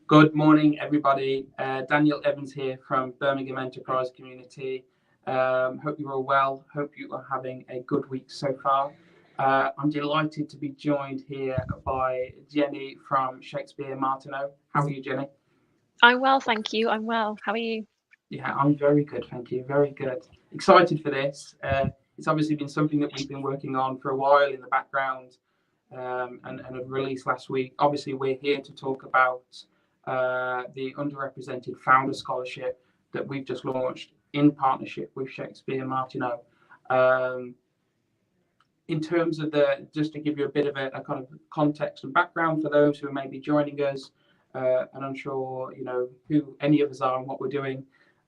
Good morning, everybody. Daniel Evans here from Birmingham Enterprise Community. Hope you're all well. Hope you are having a good week so far. I'm delighted to be joined here by Jennie from Shakespeare Martineau. How are you, Jennie? I'm well, thank you. I'm well. How are you? Yeah, I'm very good, thank you. Very good. Excited for this. It's obviously been something that we've been working on for a while in the background, and had released last week. Obviously, we're here to talk about the Underrepresented Founder Scholarship that we've just launched in partnership with Shakespeare Martineau. In terms of just to give you a bit of a kind of context and background for those who are maybe joining us and unsure, who any of us are and what we're doing,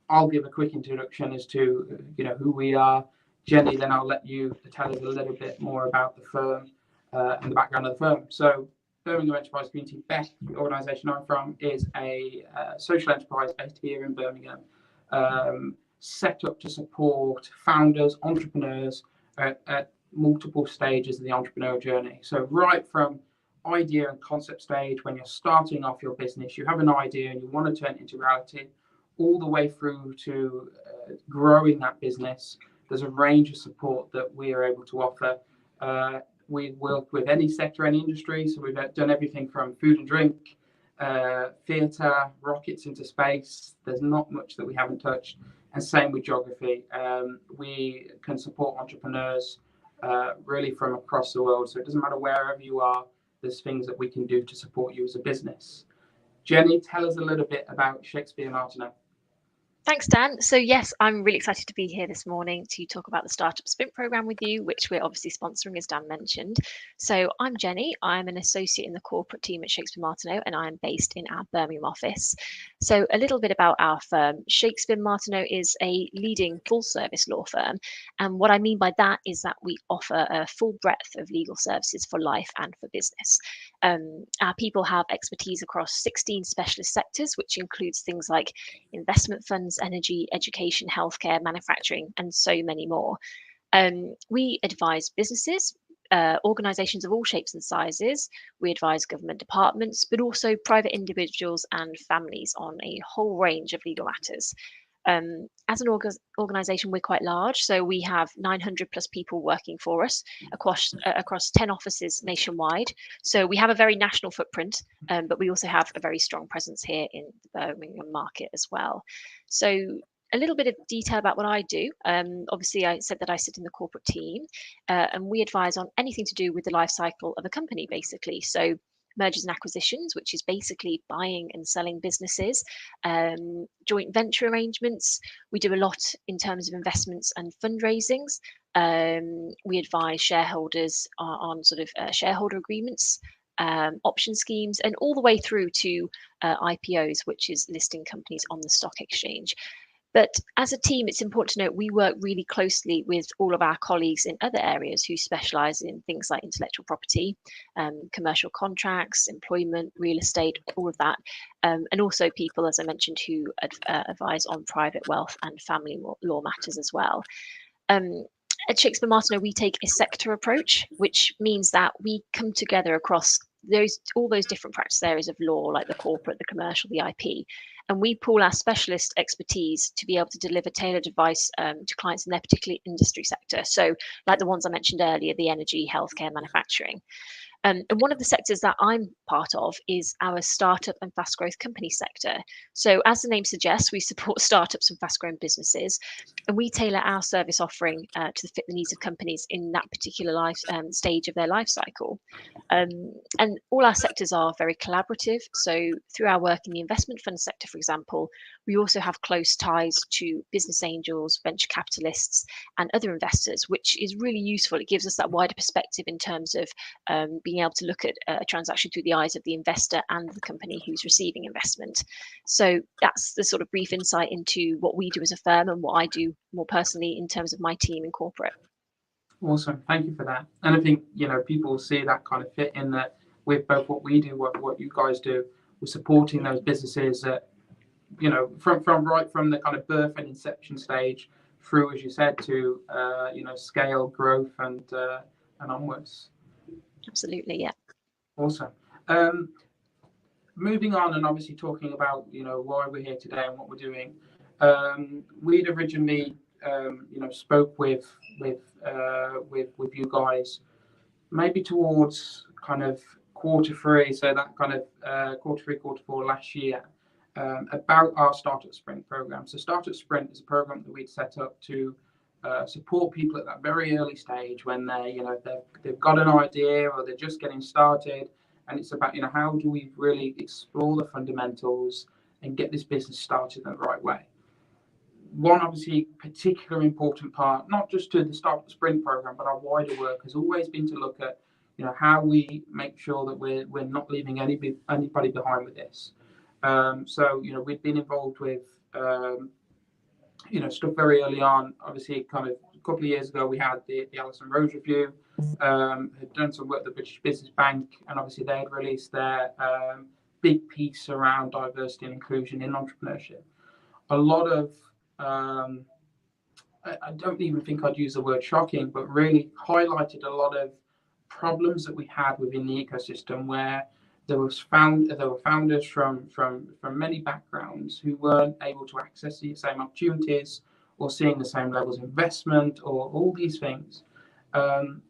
I'll give a quick introduction as to, who we are. Jennie, then I'll let you tell us a little bit more about the firm and the background of the firm. So Birmingham Enterprise Community, BEC, the organisation I'm from, is a social enterprise based here in Birmingham, set up to support founders, entrepreneurs at multiple stages of the entrepreneurial journey. So right from idea and concept stage, when you're starting off your business, you have an idea and you want to turn it into reality, all the way through to growing that business. There's a range of support that we are able to offer. We work with any sector, any industry. So we've done everything from food and drink, theatre, rockets into space. There's not much that we haven't touched. And same with geography. We can support entrepreneurs really from across the world. So it doesn't matter wherever you are, there's things that we can do to support you as a business. Jennie, tell us a little bit about Shakespeare Martineau. Thanks, Dan. So yes, I'm really excited to be here this morning to talk about the Startup Sprint program with you, which we're obviously sponsoring, as Dan mentioned. So I'm Jennie. I'm an associate in the corporate team at Shakespeare Martineau, and I'm based in our Birmingham office. So a little bit about our firm. Shakespeare Martineau is a leading full-service law firm, and what I mean by that is that we offer a full breadth of legal services for life and for business. Our people have expertise across 16 specialist sectors, which includes things like investment funds, energy, education, healthcare, manufacturing, and so many more. We advise businesses, organisations of all shapes and sizes. We advise government departments, but also private individuals and families on a whole range of legal matters. As an organisation, we're quite large, so we have 900 plus people working for us across 10 offices nationwide. So we have a very national footprint, but we also have a very strong presence here in the Birmingham market as well. So a little bit of detail about what I do. Obviously, I said that I sit in the corporate team, and we advise on anything to do with the life cycle of a company, basically. So mergers and acquisitions, which is basically buying and selling businesses, joint venture arrangements. We do a lot in terms of investments and fundraisings. We advise shareholders on sort of shareholder agreements, option schemes, and all the way through to IPOs, which is listing companies on the stock exchange. But as a team, it's important to note we work really closely with all of our colleagues in other areas who specialise in things like intellectual property, commercial contracts, employment, real estate, all of that. And also people, as I mentioned, who advise on private wealth and family law matters as well. At Shakespeare Martineau, we take a sector approach, which means that we come together across all those different practice areas of law, like the corporate, the commercial, the IP, and we pool our specialist expertise to be able to deliver tailored advice to clients in their particular industry sector. So like the ones I mentioned earlier, the energy, healthcare, manufacturing. And one of the sectors that I'm part of is our startup and fast growth company sector. So as the name suggests, we support startups and fast growing businesses, and we tailor our service offering to fit the needs of companies in that particular life stage of their life cycle. And all our sectors are very collaborative. So through our work in the investment fund sector, for example, we also have close ties to business angels, venture capitalists, and other investors, which is really useful. It gives us that wider perspective in terms of being able to look at a transaction through the eyes of the investor and the company who's receiving investment. So that's the sort of brief insight into what we do as a firm and what I do more personally in terms of my team in corporate. Awesome, thank you for that. And I think people see that kind of fit in that with both what we do, what you guys do. We're supporting those businesses that from right from the kind of birth and inception stage through, as you said, to scale, growth, and onwards. Absolutely, yeah. Awesome. moving on and obviously talking about, why we're here today and what we're doing. We'd originally, spoke with you guys maybe towards kind of quarter three, so that kind of quarter three, quarter four last year, about our Startup Sprint program. So Startup Sprint is a program that we'd set up to support people at that very early stage when they've got an idea or they're just getting started, and it's about how do we really explore the fundamentals and get this business started in the right way. One obviously particular important part, not just to the Startup Sprint program, but our wider work has always been to look at how we make sure that we're not leaving anybody behind with this. So we've been involved with stuff very early on. Obviously, kind of a couple of years ago, we had the Alison Rose Review, had done some work at the British Business Bank, and obviously they had released their big piece around diversity and inclusion in entrepreneurship. A lot of, I don't even think I'd use the word shocking, but really highlighted a lot of problems that we had within the ecosystem, where there were founders from many backgrounds who weren't able to access the same opportunities or seeing the same levels of investment or all these things.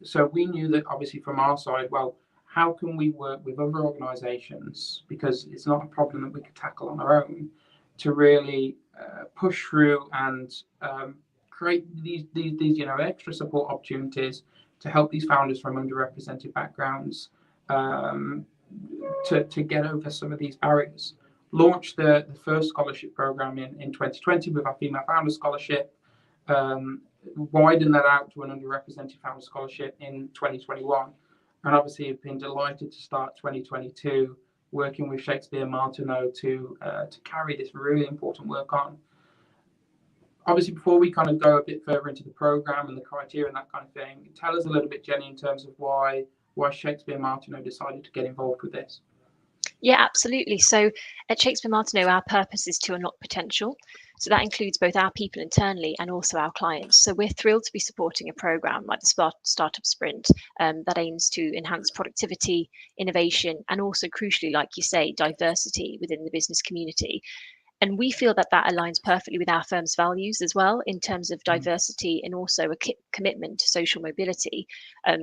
So we knew that obviously from our side, well, how can we work with other organizations, because it's not a problem that we could tackle on our own, to really push through and create these extra support opportunities to help these founders from underrepresented backgrounds to get over some of these barriers. Launched the first scholarship program in 2020 with our Female Founder Scholarship, widened that out to an underrepresented founder scholarship in 2021, and obviously have been delighted to start 2022 working with Shakespeare Martineau to carry this really important work on. Obviously, before we kind of go a bit further into the program and the criteria and that kind of thing, tell us a little bit, Jennie, in terms of why Shakespeare Martineau decided to get involved with this. Yeah, absolutely. So at Shakespeare Martineau, our purpose is to unlock potential. So that includes both our people internally and also our clients. So we're thrilled to be supporting a program like the Startup Sprint that aims to enhance productivity, innovation, and also crucially, like you say, diversity within the business community. And we feel that aligns perfectly with our firm's values as well, in terms of diversity and also a commitment to social mobility.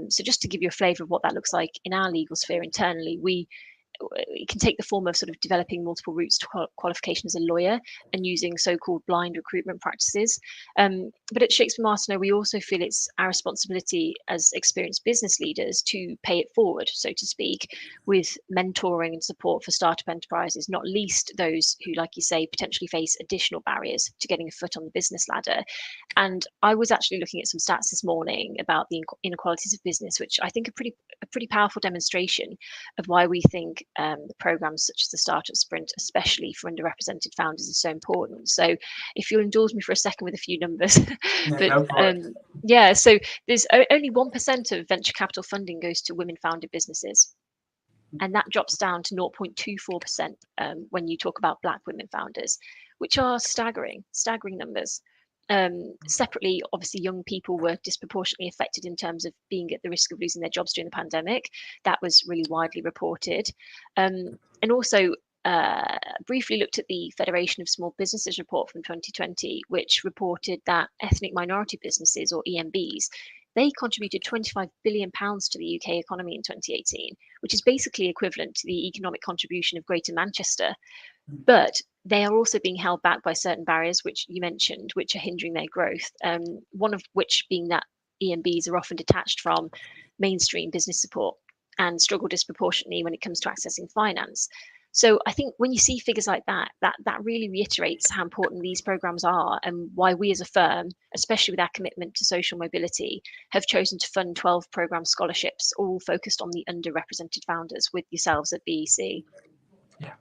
So just to give you a flavour of what that looks like in our legal sphere internally, it can take the form of sort of developing multiple routes to qualification as a lawyer and using so-called blind recruitment practices. But at Shakespeare Martineau, we also feel it's our responsibility as experienced business leaders to pay it forward, so to speak, with mentoring and support for startup enterprises, not least those who, like you say, potentially face additional barriers to getting a foot on the business ladder. And I was actually looking at some stats this morning about the inequalities of business, which I think are a pretty powerful demonstration of why we think the programs such as the Startup Sprint, especially for underrepresented founders, is so important. So if you'll indulge me for a second with a few numbers. So there's only 1% of venture capital funding goes to women-founded businesses. And that drops down to 0.24% when you talk about Black women founders, which are staggering numbers. Separately, obviously, young people were disproportionately affected in terms of being at the risk of losing their jobs during the pandemic. That was really widely reported. And also briefly looked at the Federation of Small Businesses report from 2020, which reported that ethnic minority businesses, or EMBs, they contributed £25 billion to the UK economy in 2018, which is basically equivalent to the economic contribution of Greater Manchester. But they are also being held back by certain barriers, which you mentioned, which are hindering their growth. One of which being that EMBs are often detached from mainstream business support and struggle disproportionately when it comes to accessing finance. So I think when you see figures like that really reiterates how important these programs are and why we as a firm, especially with our commitment to social mobility, have chosen to fund 12 program scholarships, all focused on the underrepresented founders with yourselves at BEC. Yeah.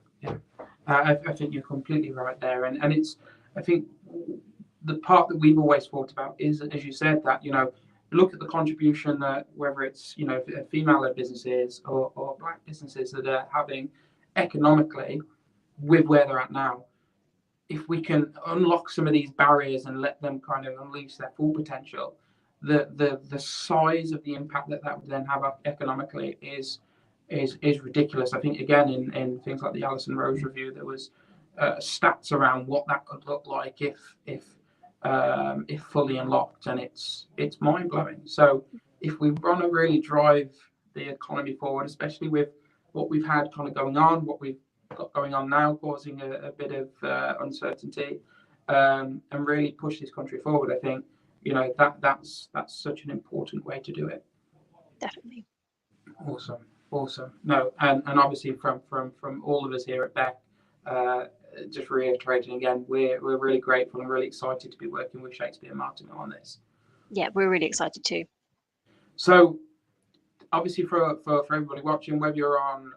I think you're completely right there. And it's, I think the part that we've always thought about is, as you said, that, look at the contribution that whether it's, female-led businesses or Black businesses that are having economically with where they're at now. If we can unlock some of these barriers and let them kind of unleash their full potential, the size of the impact that would then have economically is is ridiculous. I think again in things like the Alison Rose review, there was stats around what that could look like if fully unlocked, and it's mind blowing. So if we want to really drive the economy forward, especially with what we've had kind of going on, what we've got going on now, causing a bit of uncertainty, and really push this country forward, I think that's such an important way to do it. Definitely. Awesome. No, and obviously from all of us here at BEC, just reiterating again, we're really grateful and really excited to be working with Shakespeare Martineau on this. Yeah, we're really excited too. So obviously for everybody watching, whether you're on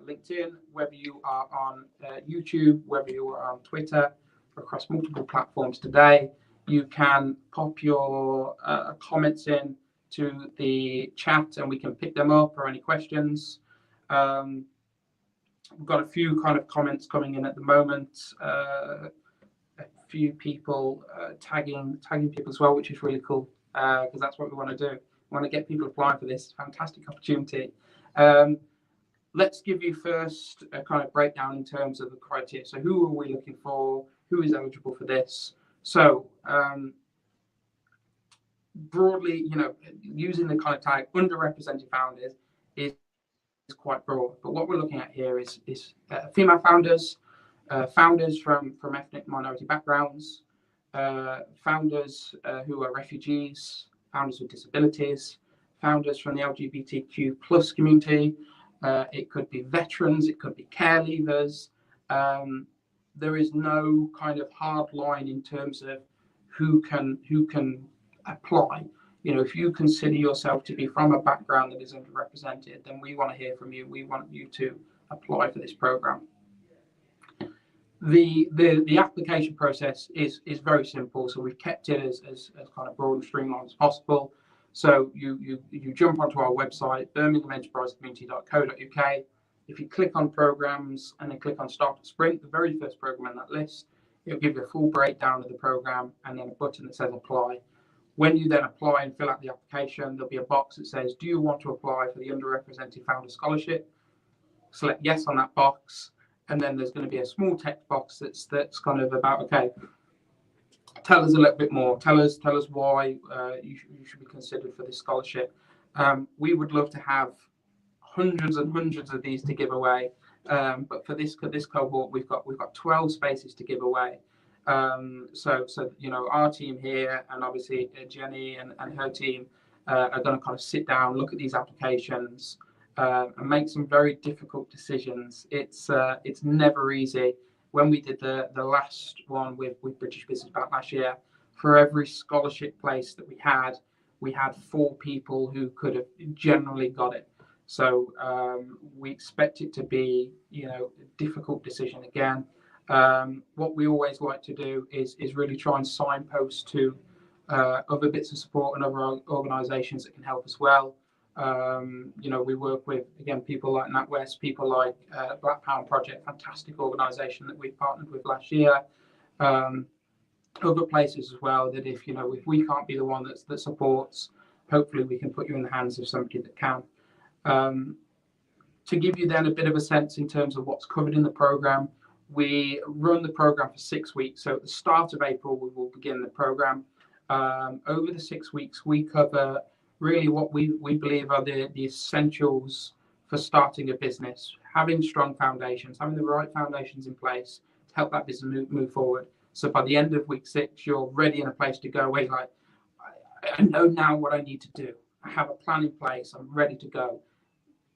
LinkedIn, whether you are on YouTube, whether you are on Twitter, across multiple platforms today, you can pop your comments in to the chat and we can pick them up, or any questions. We've got a few kind of comments coming in at the moment. A few people tagging people as well, which is really cool, because that's what we want to do. We want to get people applying for this fantastic opportunity. Let's give you first a kind of breakdown in terms of the criteria. So who are we looking for? Who is eligible for this? So broadly, using the kind of tag underrepresented founders is quite broad. But what we're looking at here is female founders, founders from ethnic minority backgrounds, founders who are refugees, founders with disabilities, founders from the LGBTQ plus community. It could be veterans, it could be care leavers. There is no kind of hard line in terms of who can apply. If you consider yourself to be from a background that is underrepresented, then we want to hear from you. We want you to apply for this program. The application process is very simple, so we've kept it as kind of broad and streamlined as possible. So you jump onto our website, birminghaменterprisecommunity.co.uk. If you click on programs and then click on Start a Sprint, the very first program in that list, it'll give you a full breakdown of the program and then a button that says apply. When you then apply and fill out the application, there'll be a box that says, do you want to apply for the Underrepresented Founder Scholarship? Select yes on that box. And then there's going to be a small text box that's kind of about, okay, tell us a little bit more. Tell us why you should be considered for this scholarship. We would love to have hundreds and hundreds of these to give away. But for this cohort, we've got 12 spaces to give away. So our team here, and obviously Jennie and her team are going to kind of sit down, look at these applications, and make some very difficult decisions. It's never easy. When we did the last one with British Business Bank last year, for every scholarship place that we had 4 people who could have generally got it. So we expect it to be a difficult decision again. What we always like to do is really try and signpost to other bits of support and other organisations that can help as well. We work with, again, people like NatWest, people like Black Pound Project, fantastic organisation that we partnered with last year. Other places as well that if we can't be the one that supports, hopefully we can put you in the hands of somebody that can. To give you then a bit of a sense in terms of what's covered in the programme, we run the programme for 6 weeks. So at the start of April, we will begin the programme. Over the 6 weeks, we cover really what we believe are the essentials for starting a business, having strong foundations, having the right foundations in place to help that business move forward. So by the end of week 6, you're ready in a place to go where you're like, I know now what I need to do. I have a plan in place. I'm ready to go.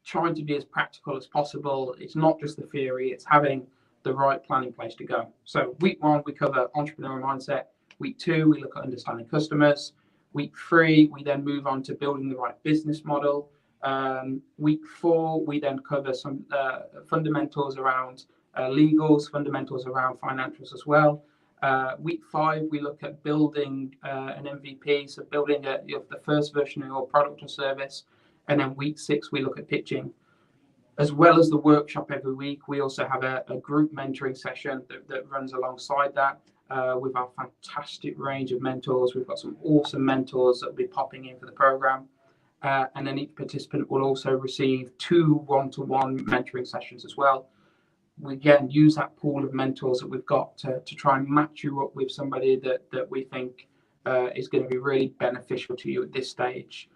Trying to be as practical as possible. It's not just the theory, it's having the right plan in place to go. So week 1, we cover entrepreneurial mindset. Week 2, we look at understanding customers. Week 3, we then move on to building the right business model. Week 4, we then cover some fundamentals around legals, fundamentals around financials as well. Week 5, we look at building an MVP, so building the first version of your product or service. And then week 6, we look at pitching. As well as the workshop every week, we also have a group mentoring session that runs alongside that with our fantastic range of mentors. We've got some awesome mentors that will be popping in for the program. And then each participant will also receive 2 one-to-one mentoring sessions as well. We again use that pool of mentors that we've got to try and match you up with somebody that we think is going to be really beneficial to you at this stage.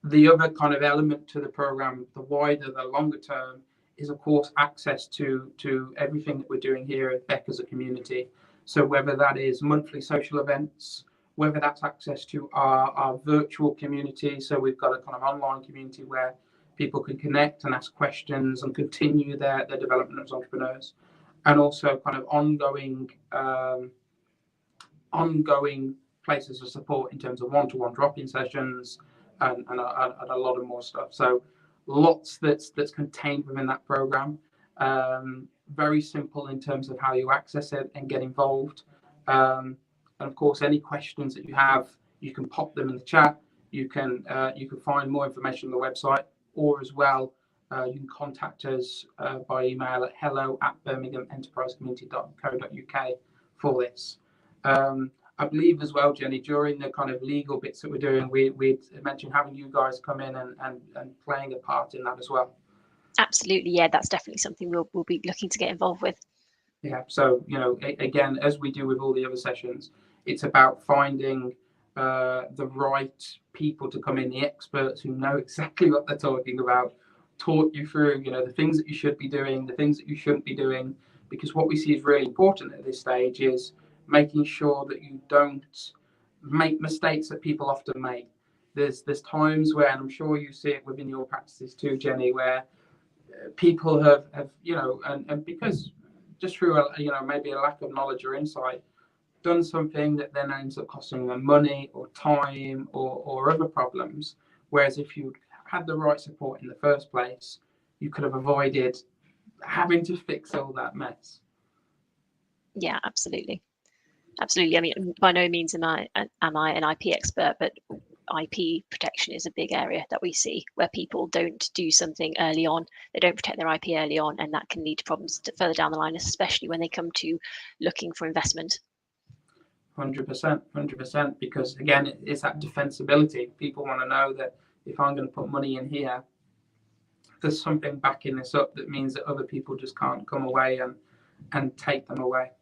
The other kind of element to the program, the wider, the longer term, is of course access to everything that we're doing here at BEC as a community. So whether that is monthly social events, whether that's access to our virtual community. So we've got a kind of online community where people can connect and ask questions and continue their development as entrepreneurs, and also kind of ongoing places of support in terms of one-to-one drop-in sessions and a lot of more stuff. So lots that's contained within that program. Very simple in terms of how you access it and get involved. And of course, any questions that you have, you can pop them in the chat. You can find more information on the website, or as well, you can contact us by email at hello@birminghaменterprisecommunity.co.uk for this. I believe as well, Jenny, during the kind of legal bits that we're doing, we mentioned having you guys come in and playing a part in that as well. Absolutely, yeah, that's definitely something we'll be looking to get involved with. Yeah, so again, as we do with all the other sessions, it's about finding the right people to come in, the experts who know exactly what they're talking about, talk you through the things that you should be doing, the things that you shouldn't be doing, because what we see is really important at this stage is making sure that you don't make mistakes that people often make. There's times where, and I'm sure you see it within your practices too, Jenny, where people have and because just through maybe a lack of knowledge or insight, done something that then ends up costing them money or time or other problems. Whereas if you had the right support in the first place, you could have avoided having to fix all that mess. Yeah, absolutely. Absolutely. I mean, by no means am I an IP expert, but IP protection is a big area that we see where people don't do something early on. They don't protect their IP early on, and that can lead to problems further down the line, especially when they come to looking for investment. 100%, because again, it's that defensibility. People want to know that if I'm going to put money in here, there's something backing this up that means that other people just can't come away and take them away.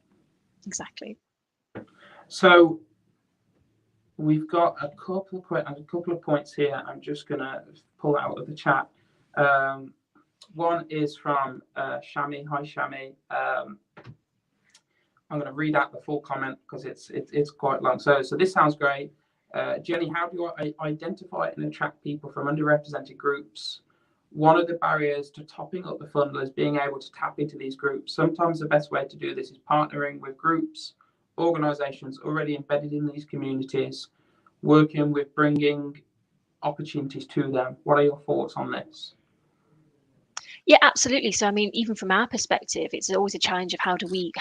Exactly. So we've got a couple of points here. I'm just going to pull out of the chat. One is from Shami. Hi, Shami. I'm going to read out the full comment because it's quite long. So this sounds great. Jenny, how do you identify and attract people from underrepresented groups? One of the barriers to topping up the funnel is being able to tap into these groups. Sometimes the best way to do this is partnering with groups, organizations already embedded in these communities, working with bringing opportunities to them. What are your thoughts on this? Yeah, absolutely. So I mean, even from our perspective, it's always a challenge of how do we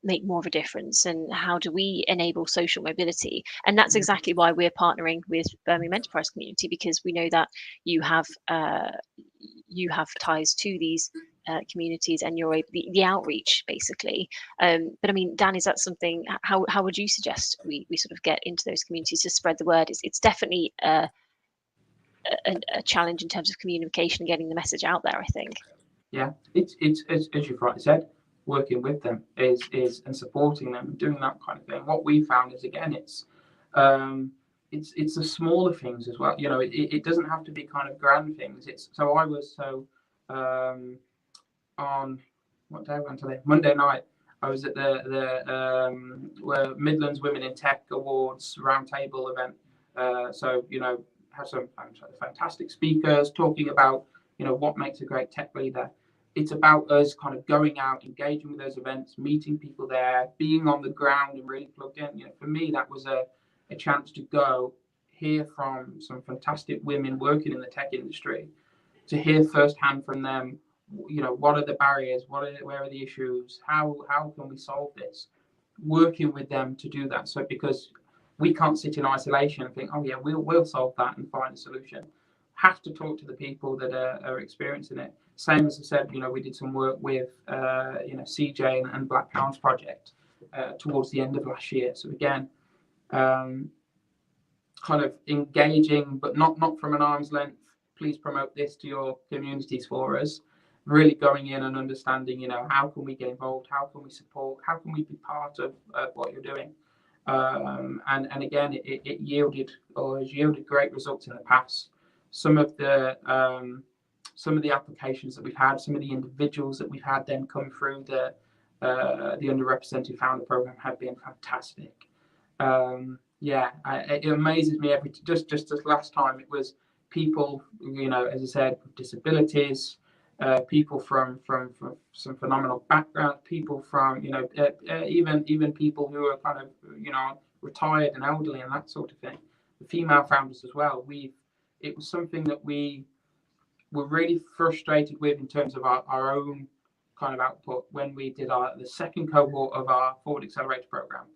make more of a difference, and how do we enable social mobility? And that's exactly why we're partnering with Birmingham Enterprise Community, because we know that you have ties to these communities, and you're the outreach basically. But I mean, Dan, is that something? How would you suggest we sort of get into those communities to spread the word? It's definitely a challenge in terms of communication and getting the message out there, I think. Yeah, it's as you've rightly said, working with them is and supporting them and doing that kind of thing. What we found is, again, it's the smaller things as well. It doesn't have to be kind of grand things. On what day went today? Monday night, I was at the Midlands Women in Tech Awards roundtable event. Have some fantastic speakers talking about what makes a great tech leader. It's about us kind of going out, engaging with those events, meeting people there, being on the ground and really plugged in. For me, that was a chance to go hear from some fantastic women working in the tech industry, to hear firsthand from them, what are the barriers, where are the issues, how can we solve this, working with them to do that. So because we can't sit in isolation and think, oh yeah, we'll solve that and find a solution. Have to talk to the people that are experiencing it. Same as I said, we did some work with CJ and Black Pounds Project towards the end of last year. So again, kind of engaging, but not from an arm's length. Please promote this to your communities for us. Really going in and understanding, how can we get involved? How can we support? How can we be part of what you're doing? And again, it yielded or has yielded great results in the past. Some of the applications that we've had, some of the individuals that we've had then come through the Underrepresented Founder Program have been fantastic. It amazes me just this last time it was people, as I said, with disabilities, people from some phenomenal backgrounds, people from even people who are kind of retired and elderly and that sort of thing. The female founders as well. It was something that we were really frustrated with in terms of our own kind of output when we did the second cohort of our Forward Accelerator program.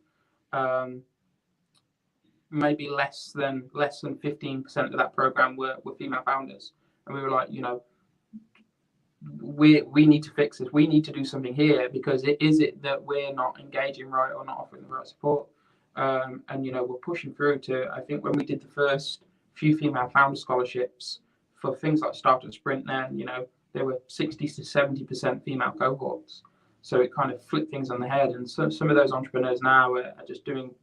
Maybe less than 15% of that program were female founders, and we were like, we need to fix this. We need to do something here, because is it that we're not engaging right or not offering the right support? And we're pushing through to, I think when we did the first few female founder scholarships for things like Startup Sprint, then there were 60 to 70% female cohorts. So it kind of flipped things on the head, and some of those entrepreneurs now are just doing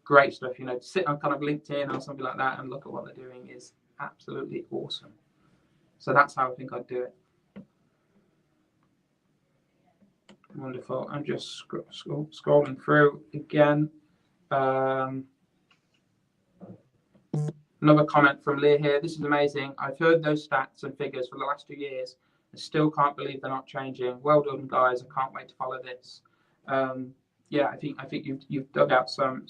great stuff. To sit on kind of LinkedIn or something like that and look at what they're doing is absolutely awesome. So that's how I think I'd do it. Wonderful. I'm just scrolling through again. Another comment from Leah here. This is amazing. I've heard those stats and figures for the last 2 years and still can't believe they're not changing. Well done, guys. I can't wait to follow this. I think you've dug out some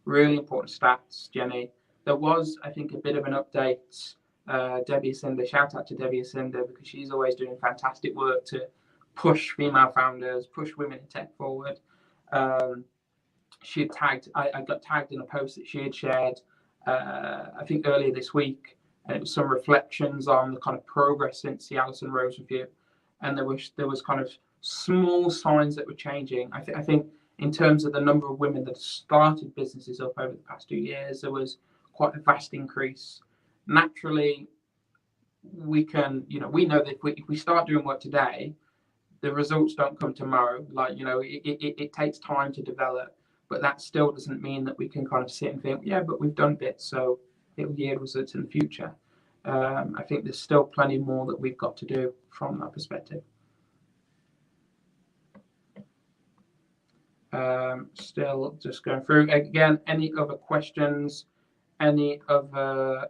really important stats, Jenny. There was, I think, a bit of an update. Debbie Asinder, shout out to Debbie Asinder, because she's always doing fantastic work to push female founders, push women in tech forward. She had tagged, I got tagged in a post that she had shared, I think earlier this week, and it was some reflections on the kind of progress since the Alison Rose review, and there was kind of small signs that were changing. I think in terms of the number of women that started businesses up over the past 2 years, there was quite a vast increase. Naturally, we can, we know that if we start doing work today, the results don't come tomorrow. It takes time to develop, but that still doesn't mean that we can kind of sit and think, yeah, but we've done bits, so it will yield results in the future. I think there's still plenty more that we've got to do from that perspective. Still just going through again. Any other questions? Any other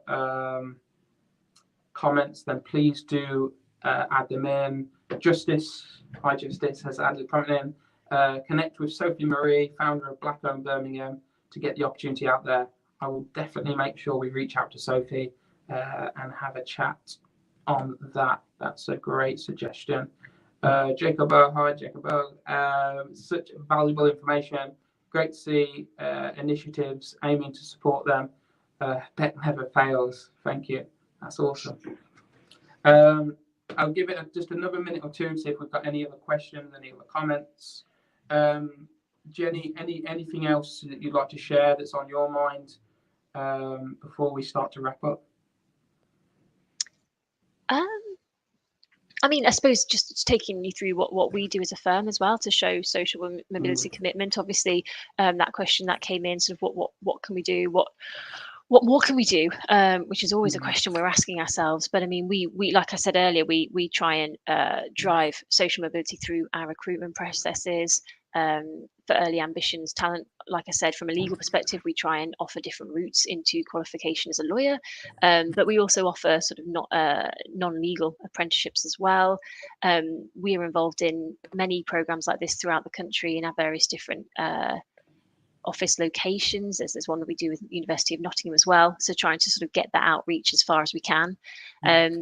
comments? Then please do add them in. Justice, hi Justice, has added a comment in. Connect with Sophie Marie, founder of Black Owned Birmingham, to get the opportunity out there. I will definitely make sure we reach out to Sophie and have a chat on that. That's a great suggestion. Jacob, hi Jacob. Such valuable information. Great to see initiatives aiming to support them. Bet never fails. Thank you. That's awesome. I'll give it just another minute or two to see if we've got any other questions, any other comments. Jenny, anything else that you'd like to share that's on your mind before we start to wrap up? I mean, I suppose just taking you through what we do as a firm as well to show social mobility commitment. Obviously, that question that came in, sort of what can we do? What more can we do? Which is always a question we're asking ourselves. But I mean, we like I said earlier, we try and drive social mobility through our recruitment processes for early ambitions, talent. Like I said, from a legal perspective, we try and offer different routes into qualification as a lawyer, but we also offer sort of non-legal apprenticeships as well. We are involved in many programs like this throughout the country in our various different office locations. There's one that we do with the University of Nottingham as well, so trying to sort of get that outreach as far as we can. Our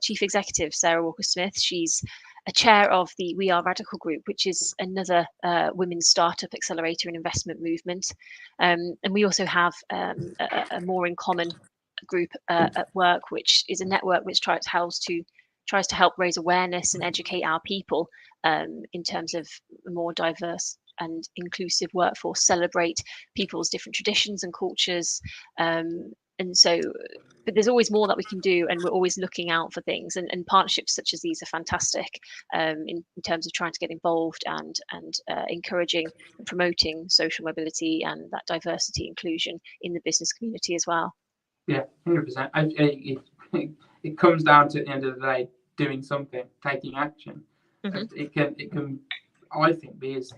chief executive, Sarah Walker-Smith, she's a chair of the We Are Radical group, which is another women's startup accelerator and investment movement, and we also have a More in Common group at work, which is a network which tries to help raise awareness and educate our people in terms of a more diverse and inclusive workforce, celebrate people's different traditions and cultures. And so, but there's always more that we can do, and we're always looking out for things. And partnerships such as these are fantastic in terms of trying to get involved and encouraging and promoting social mobility and that diversity inclusion in the business community as well. Yeah, 100%. It comes down to, at the end of the day, doing something, taking action. Mm-hmm. It can, I think, be as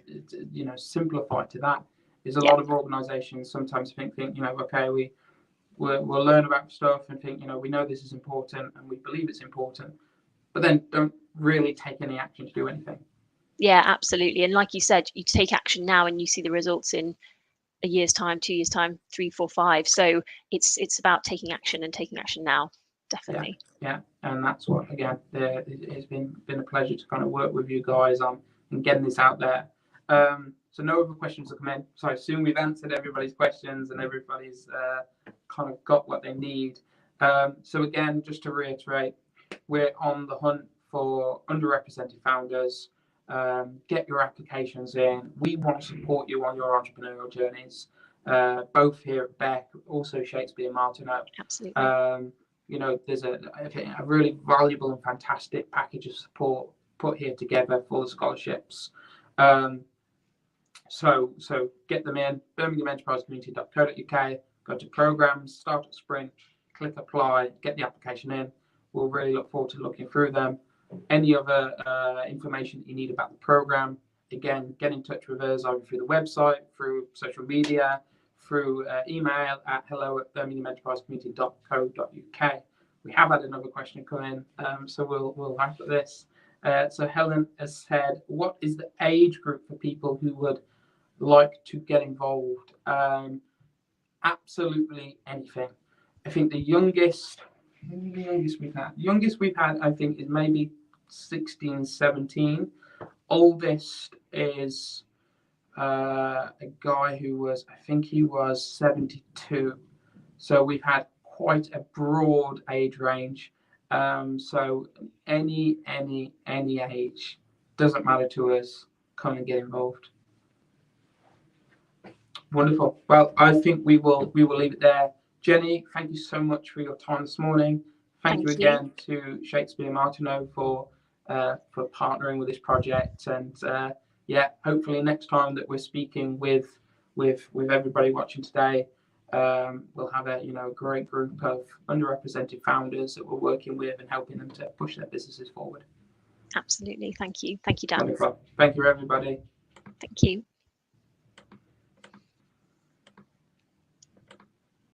simplified to that. There's a lot of organisations sometimes think, okay, we'll learn about stuff and think, we know this is important and we believe it's important, but then don't really take any action to do anything. Yeah, absolutely. And like you said, you take action now and you see the results in a year's time, 2 years time, 3, 4, 5. So it's about taking action and taking action now. Definitely. Yeah. And that's what, again, it's been a pleasure to kind of work with you guys on and getting this out there. So no other questions have come in. So I assume we've answered everybody's questions and everybody's kind of got what they need. So again, just to reiterate, we're on the hunt for underrepresented founders. Get your applications in. We want to support you on your entrepreneurial journeys, both here at BEC, also Shakespeare Martineau. Absolutely. There's a really valuable and fantastic package of support put here together for the scholarships. So get them in, birminghaменterprisecommunity.co.uk, go to programs, Startup Sprint, click apply, get the application in. We'll really look forward to looking through them. Any other information that you need about the program, again, get in touch with us either through the website, through social media, through email at hello@birminghaменterprisecommunity.co.uk. We have had another question come in, so we'll answer this. So Helen has said, what is the age group for people who would like to get involved? Absolutely anything. I think the youngest we've had, I think, is maybe 16, 17. Oldest is a guy who was, I think he was 72. So we've had quite a broad age range. So any age, doesn't matter to us, come and get involved. Wonderful. Well, I think we will leave it there. Jennie, thank you so much for your time this morning. Thank you again to Shakespeare Martineau for partnering with this project. And hopefully next time that we're speaking with everybody watching today, we'll have a great group of underrepresented founders that we're working with and helping them to push their businesses forward. Absolutely. Thank you. Thank you, Dan. Wonderful. Thank you, everybody. Thank you.